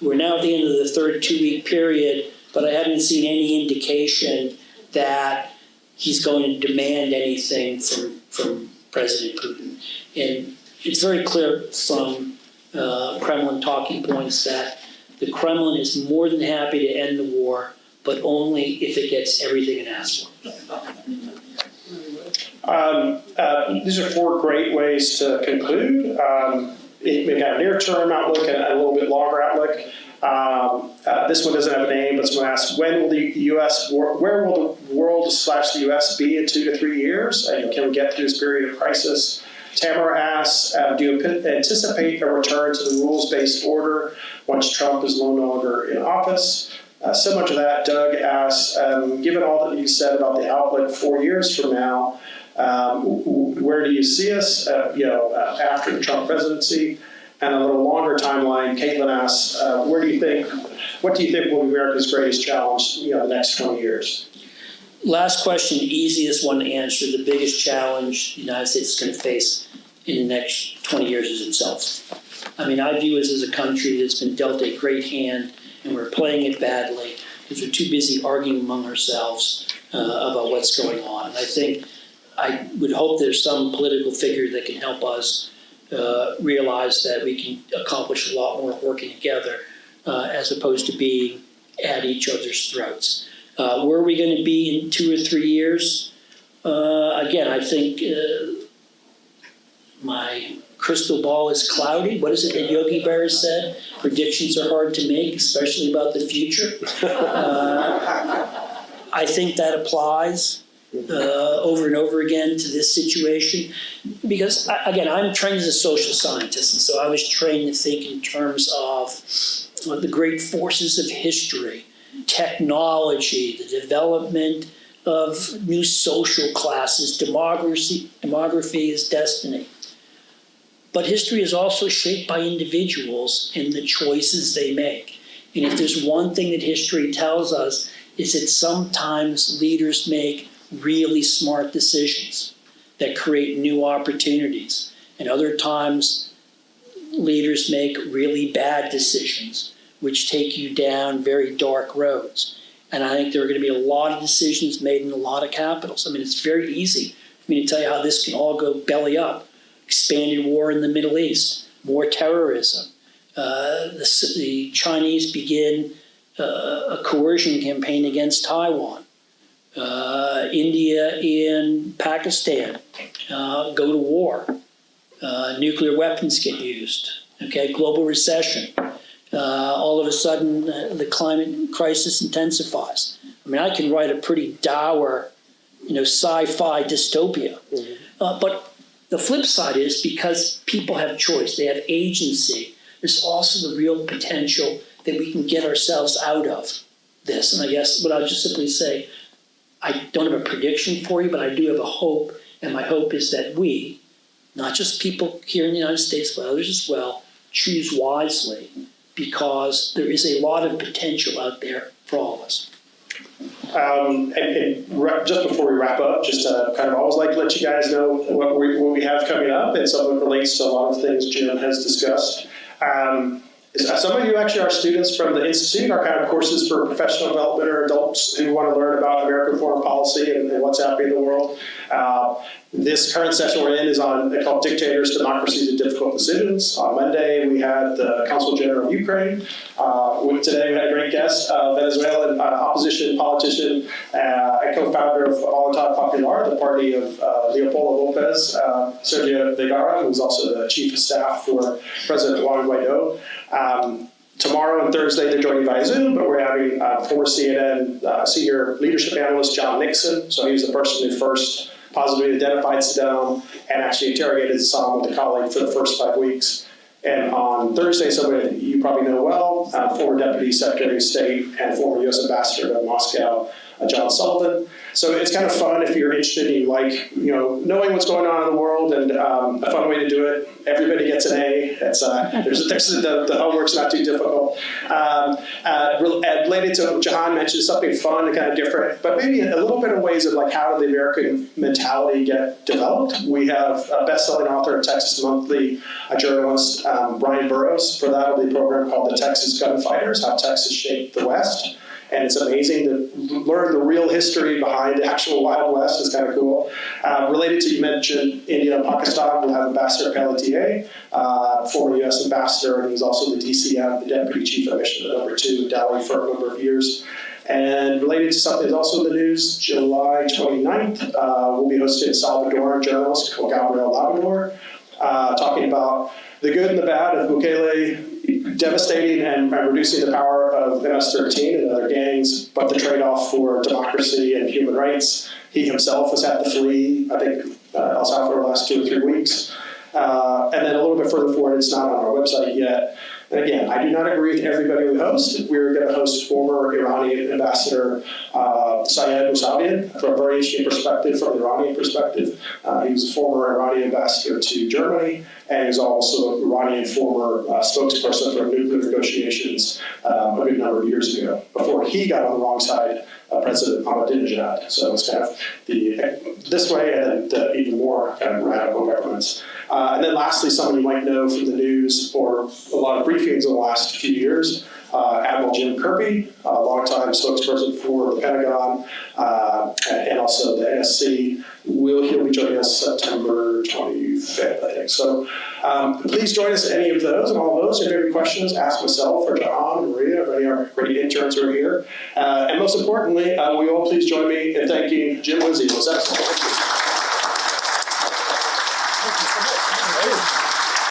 We're now at the end of the third 2-week period, but I haven't seen any indication that he's going to demand anything from President Putin. And it's very clear from Kremlin talking points that the Kremlin is more than happy to end the war, but only if it gets everything it asks for. These are 4 great ways to conclude. We got a near-term outlook and a little bit longer outlook. This one doesn't have a name, but someone asked, where will the world / the U.S. be in 2 to 3 years? And can we get through this period of crisis? Tamara asks, do you anticipate a return to the rules-based order once Trump is no longer in office? Similar to that, Doug asks, given all that you said about the outlook 4 years from now, where do you see us, after the Trump presidency? And a little longer timeline, Caitlin asks, what do you think will be America's greatest challenge, the next 20 years? Last question, easiest one to answer. The biggest challenge the United States is going to face in the next 20 years is itself. I mean, I view us as a country that's been dealt a great hand, and we're playing it badly because we're too busy arguing among ourselves about what's going on. And I would hope there's some political figure that can help us realize that we can accomplish a lot more working together as opposed to being at each other's throats. Where are we going to be in 2 or 3 years? Again, I think my crystal ball is cloudy. What is it that Yogi Berra said? Predictions are hard to make, especially about the future. I think that applies over and over again to this situation. Because, again, I'm trained as a social scientist, and so I was trained to think in terms of the great forces of history, technology, the development of new social classes, demography is destiny. But history is also shaped by individuals and the choices they make. And if there's one thing that history tells us, is that sometimes leaders make really smart decisions that create new opportunities. And other times, leaders make really bad decisions, which take you down very dark roads. And I think there are going to be a lot of decisions made in a lot of capitals. I mean, it's very easy for me to tell you how this can all go belly up. Expanded war in the Middle East, more terrorism. The Chinese begin a coercion campaign against Taiwan. India and Pakistan go to war. Nuclear weapons get used. Okay, global recession. All of a sudden, the climate crisis intensifies. I mean, I can write a pretty dour, sci-fi dystopia. But the flip side is because people have choice, they have agency, there's also the real potential that we can get ourselves out of this. And I guess what I'll just simply say, I don't have a prediction for you, but I do have a hope, and my hope is that we, not just people here in the United States, but others as well, choose wisely, because there is a lot of potential out there for all of us. Just before we wrap up, just kind of always like to let you guys know what we have coming up, and some of it relates to a lot of things Jim has discussed. Some of you actually are students from the Institute, our kind of courses for professional development or adults who want to learn about American foreign policy and what's happening in the world. This current session we're in is called Dictators, Democracies, and Difficult Decisions. On Monday, we had the Consul General of Ukraine. Today, we had a great guest, Venezuelan opposition politician and co-founder of Voluntad Popular, the party of Leopoldo Lopez, Sergio Vergara, who's also the chief of staff for President Juan Guaido. Tomorrow and Thursday, they're joining via Zoom, but we're having former CNN senior leadership analyst John Nixon. So he was the person who first positively identified Saddam and actually interrogated Saddam with a colleague for the first 5 weeks. And on Thursday, somebody that you probably know well, former Deputy Secretary of State and former U.S. Ambassador to Moscow, John Sullivan. So it's kind of fun if you're interested in knowing what's going on in the world, and a fun way to do it. Everybody gets an A. It's the homework's not too difficult. Related to what Jahan mentioned, something fun and kind of different, but maybe a little bit of ways of how did the American mentality get developed. We have a best-selling author of Texas Monthly, a journalist, Brian Burrows. For that, will be a program called The Texas Gunfighters: How Texas Shaped the West. And it's amazing to learn the real history behind the actual Wild West. It's kind of cool. Related to, you mentioned India and Pakistan, we'll have Ambassador Pelletier, former U.S. ambassador, and he's also the DCM, the Deputy Chief of Mission No. 2 in Delhi for a number of years. And related to something that's also in the news, July 29th, we'll be hosting a Salvadoran journalist called Gabriel Labrador, talking about the good and the bad of Bukele devastating and reducing the power of MS-13 and other gangs, but the trade-off for democracy and human rights. He himself has had to flee, I think, El Salvador the last 2 or 3 weeks. And then a little bit further forward, it's not on our website yet. And again, I do not agree with everybody we host. We're going to host former Iranian ambassador Syed Mousavian from a very interesting perspective, from the Iranian perspective. He was a former Iranian ambassador to Germany, and he's also an Iranian former spokesperson for nuclear negotiations a good number of years ago, before he got on the wrong side of President Ahmadinejad. So it's kind of this way, and then even more kind of radical governments. And then lastly, someone you might know from the news or a lot of briefings in the last few years, Admiral Jim Kirby, a longtime spokesperson for the Pentagon, and also the NSC. He'll be joining us September 25th, I think. So please join us at any of those and all of those. If you have any questions, ask myself or Jahan and Maria, or any of our great interns who are here. And most importantly, will you all please join me in thanking Jim Lindsay. Was excellent.